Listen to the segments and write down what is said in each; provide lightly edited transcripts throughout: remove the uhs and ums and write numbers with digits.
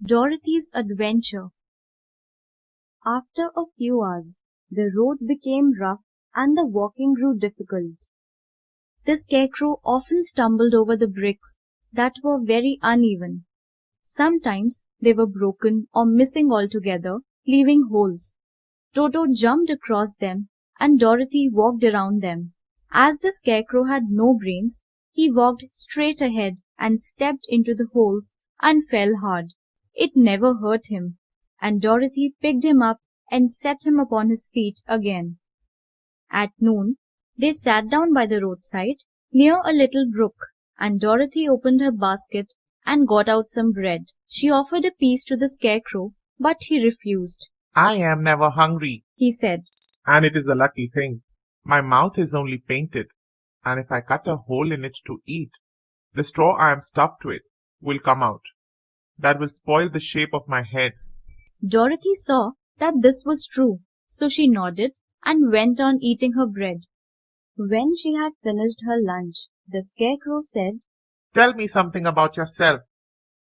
Dorothy's Adventure. After a few hours, the road became rough and the walking grew difficult. The Scarecrow often stumbled over the bricks that were very uneven. Sometimes they were broken or missing altogether, leaving holes. Toto jumped across them and Dorothy walked around them. As the Scarecrow had no brains, he walked straight ahead and stepped into the holes and fell hard. It never hurt him, and Dorothy picked him up and set him upon his feet again. At noon, they sat down by the roadside near a little brook, and Dorothy opened her basket and got out some bread. She offered a piece to the Scarecrow, but he refused. I am never hungry, He said, and it is a lucky thing. My mouth is only painted, and if I cut a hole in it to eat, the straw I am stuffed with will come out. That will spoil the shape of my head. Dorothy saw that this was true, so she nodded and went on eating her bread. When she had finished her lunch, the Scarecrow said, Tell me something about yourself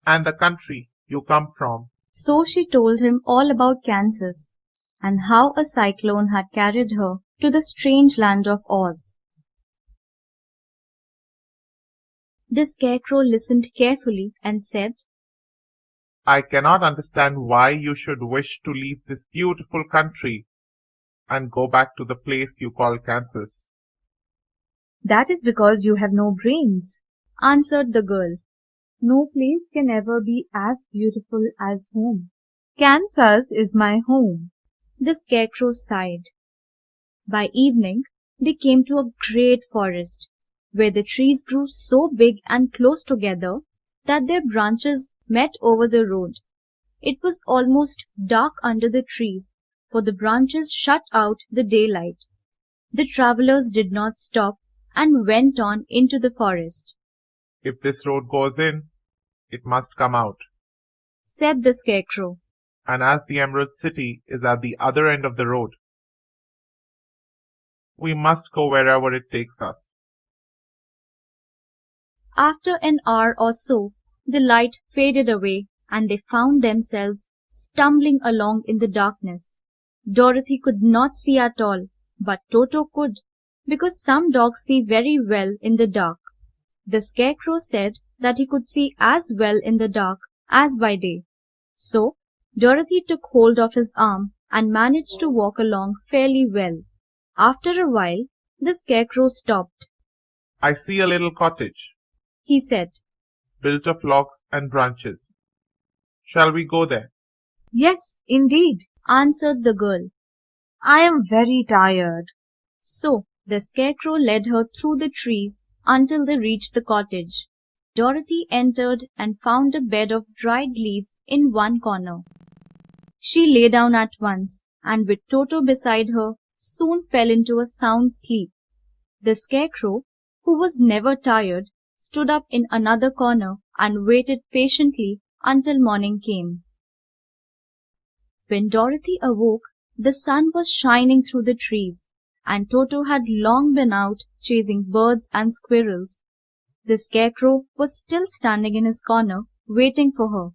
and the country you come from. So she told him all about Kansas and how a cyclone had carried her to the strange land of Oz. The Scarecrow listened carefully and said, I cannot understand why you should wish to leave this beautiful country and go back to the place you call Kansas. That is because you have no brains, answered the girl. No place can ever be as beautiful as home. Kansas is my home. The Scarecrow sighed. By evening, they came to a great forest, where the trees grew so big and close together that their branches met over the road. It was almost dark under the trees, for the branches shut out the daylight. The travelers did not stop and went on into the forest. If this road goes in, it must come out. Said the Scarecrow. And as the Emerald City is at the other end of the road, we must go wherever it takes us. After an hour or so, the light faded away and they found themselves stumbling along in the darkness. Dorothy could not see at all, but Toto could, because some dogs see very well in the dark. The Scarecrow said that he could see as well in the dark as by day. So, Dorothy took hold of his arm and managed to walk along fairly well. After a while, the Scarecrow stopped. I see a little cottage, He said, built of logs and branches. Shall we go there? Yes, indeed, answered the girl. I am very tired. So, the Scarecrow led her through the trees until they reached the cottage. Dorothy entered and found a bed of dried leaves in one corner. She lay down at once, and with Toto beside her, soon fell into a sound sleep. The Scarecrow, who was never tired, stood up in another corner and waited patiently until morning came. When Dorothy awoke, the sun was shining through the trees, and Toto had long been out chasing birds and squirrels. The Scarecrow was still standing in his corner, waiting for her.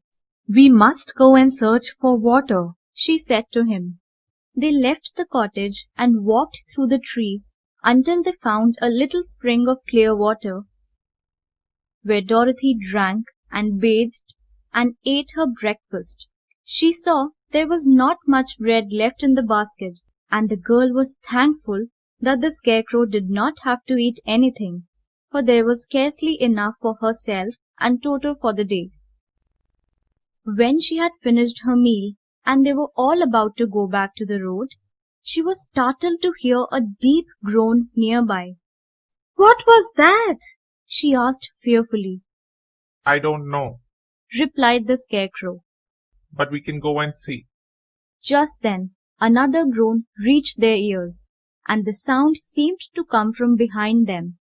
We must go and search for water, she said to him. They left the cottage and walked through the trees until they found a little spring of clear water, where Dorothy drank and bathed and ate her breakfast. She saw there was not much bread left in the basket, and the girl was thankful that the Scarecrow did not have to eat anything, for there was scarcely enough for herself and Toto for the day. When she had finished her meal and they were all about to go back to the road, she was startled to hear a deep groan nearby. What was that? She asked fearfully. I don't know, Replied the Scarecrow. but we can go and see. Just then, another groan reached their ears, and the sound seemed to come from behind them.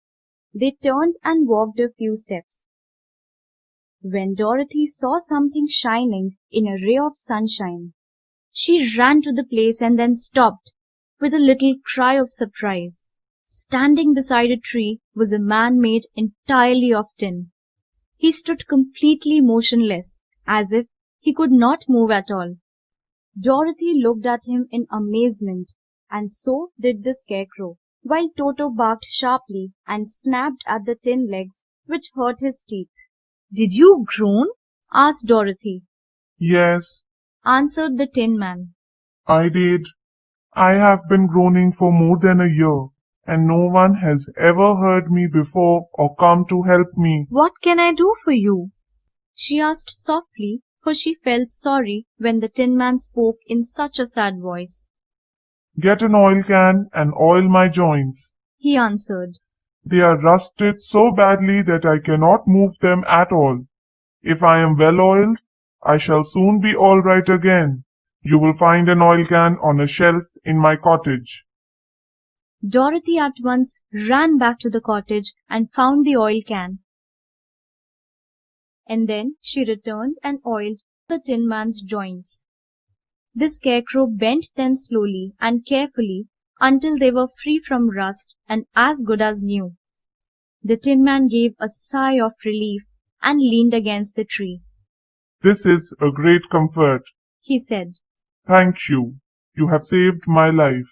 They turned and walked a few steps, when Dorothy saw something shining in a ray of sunshine. She ran to the place and then stopped, with a little cry of surprise. Standing beside a tree was a man made entirely of tin. He stood completely motionless, as if He could not move at all. Dorothy looked at him in amazement, and so did the Scarecrow, while Toto barked sharply and snapped at the tin legs, which hurt his teeth. "Did you groan?" asked Dorothy. Yes, Answered the Tin Man. I did. I have been groaning for more than a year, and no one has ever heard me before or come to help me. "What can I do for you?" she asked softly, for she felt sorry when the Tin Man spoke in such a sad voice. Get an oil can and oil my joints. He answered. They are rusted so badly that I cannot move them at all. If I am well oiled, I shall soon be all right again. You will find an oil can on a shelf in my cottage. Dorothy at once ran back to the cottage and found the oil can. And then she returned and oiled the Tin Man's joints. The Scarecrow bent them slowly and carefully until they were free from rust and as good as new. The Tin Man gave a sigh of relief and leaned against the tree. This is a great comfort, He said. Thank you. You have saved my life.